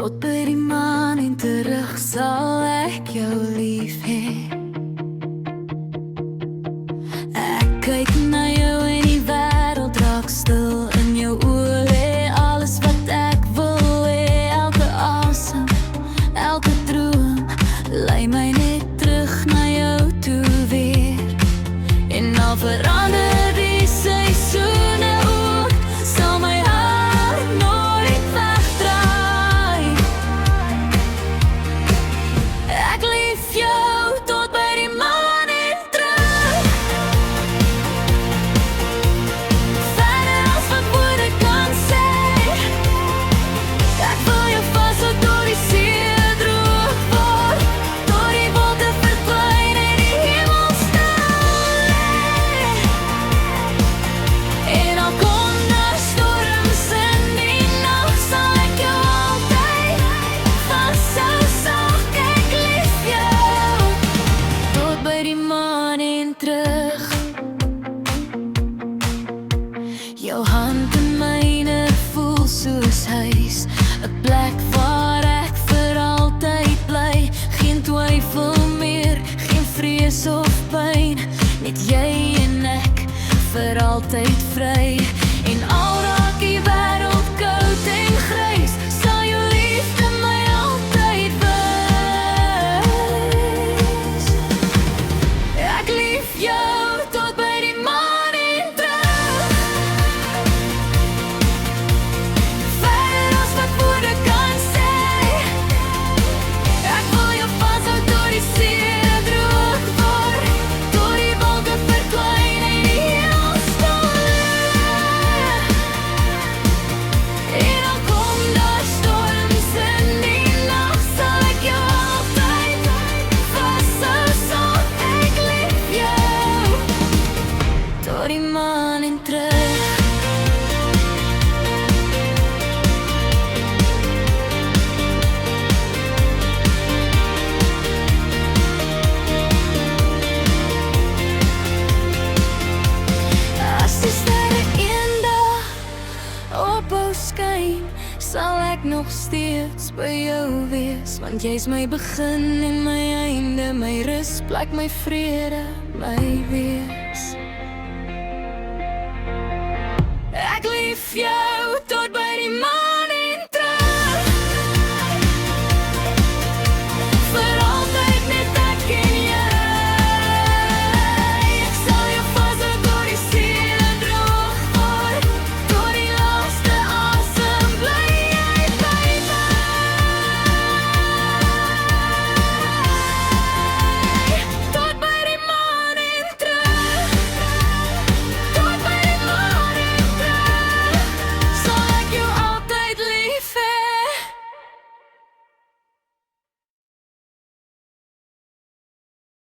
Tot by die maan en terug sal ek jou lief hê. Ek kyk na jou en die wêreld raak stil in jou oë lê alles wat ek wil hê. Elke asem, elke droom lei my net terug na jou toe weer. En al verander die seisoene ook, sal my hart nooit wegdraai. Ek lief jou tot by die maan en terug. Verder as wat woorde kan sê. Ek wil jou vashou tot die see droog word, tot die wolke verdwyn en die hemel stil lê. En al kom daar storms in die nag, sal ek jou altyd vashou. Sag ek lief jou tot by die maan en terug. Jou hand in myne voel soos huis, 'n plek waar ek vir altyd bly. Geen twyfel meer, geen vrees of pyn, net jy en ek vir altyd vry. En al raak die wêreld koud en grys, sal jou liefde my altyd wys. Ek lief jou tot by die maan en terug. Verder as wat woorde kan sê. Ek wil jou vashou tot die see droog word, tot die wolke verdwyn en die hemel stil lê. En al kom daar storms in die nag, sal ek jou altyd vashou. Sag ek lief jou tot die maan en terug. As die sterre eendag ophou skyn, sal ek nog steeds by jou wees. Want jy's my begin en my einde, my rusplek, my vrede, my wees. Ek lief jou